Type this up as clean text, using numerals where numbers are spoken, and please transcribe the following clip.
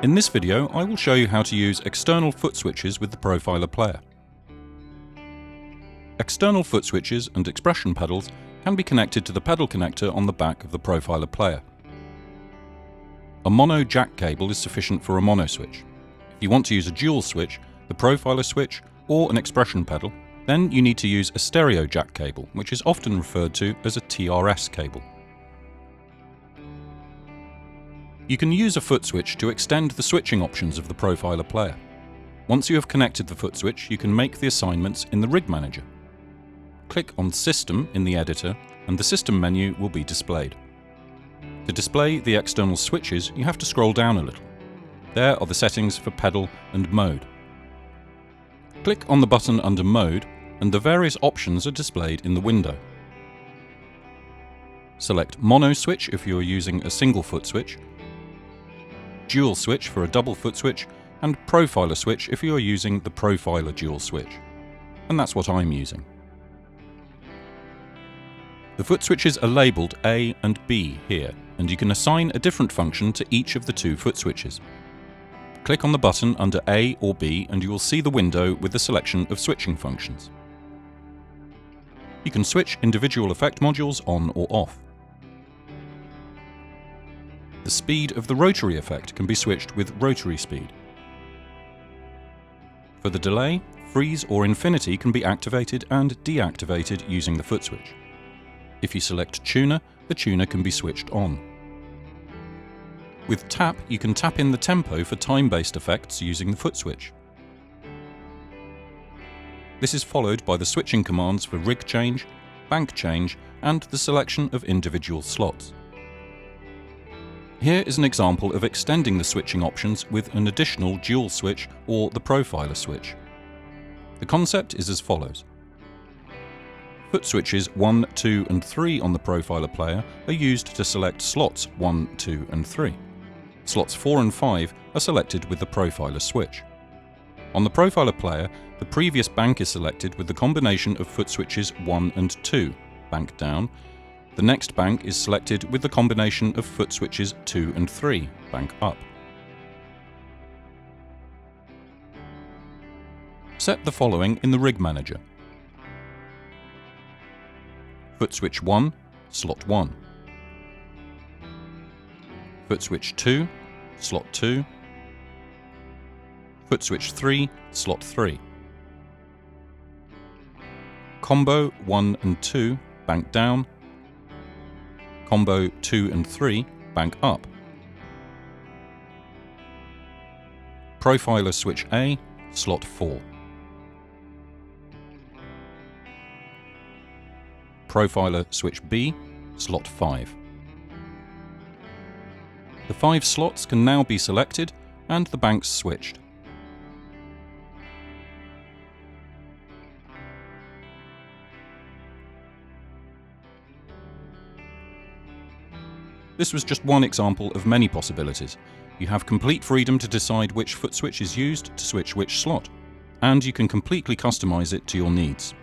In this video, I will show you how to use external foot switches with the Profiler Player. External foot switches and expression pedals can be connected to the pedal connector on the back of the Profiler Player. A mono jack cable is sufficient for a mono switch. If you want to use a dual switch, the Profiler switch, or an expression pedal, then you need to use a stereo jack cable, which is often referred to as a TRS cable. You can use a foot switch to extend the switching options of the Profiler Player. Once you have connected the foot switch, you can make the assignments in the Rig Manager. Click on System in the editor and the System menu will be displayed. To display the external switches, you have to scroll down a little. There are the settings for pedal and mode. Click on the button under Mode and the various options are displayed in the window. Select Mono Switch if you are using a single foot switch, Dual Switch for a double foot switch, and Profiler Switch if you are using the Profiler Dual Switch. And that's what I'm using. The foot switches are labelled A and B here, and you can assign a different function to each of the two foot switches. Click on the button under A or B and you will see the window with the selection of switching functions. You can switch individual effect modules on or off. The speed of the rotary effect can be switched with rotary speed. For the delay, freeze or infinity can be activated and deactivated using the foot switch. If you select tuner, the tuner can be switched on. With tap, you can tap in the tempo for time-based effects using the foot switch. This is followed by the switching commands for rig change, bank change, and the selection of individual slots. Here is an example of extending the switching options with an additional dual switch or the Profiler switch. The concept is as follows. Foot switches 1, 2 and 3 on the Profiler Player are used to select slots 1, 2 and 3. Slots 4 and 5 are selected with the Profiler switch. On the Profiler Player, the previous bank is selected with the combination of foot switches 1 and 2, bank down. The next bank is selected with the combination of foot switches 2 and 3, bank up. Set the following in the Rig Manager. Foot switch 1, slot 1. Foot switch 2, slot 2. Foot switch 3, slot 3. Combo 1 and 2, bank down. Combo 2 and 3, bank up. Profiler switch A, slot 4. Profiler switch B, slot 5. The 5 slots can now be selected and the banks switched. This was just one example of many possibilities. You have complete freedom to decide which foot switch is used to switch which slot, and you can completely customize it to your needs.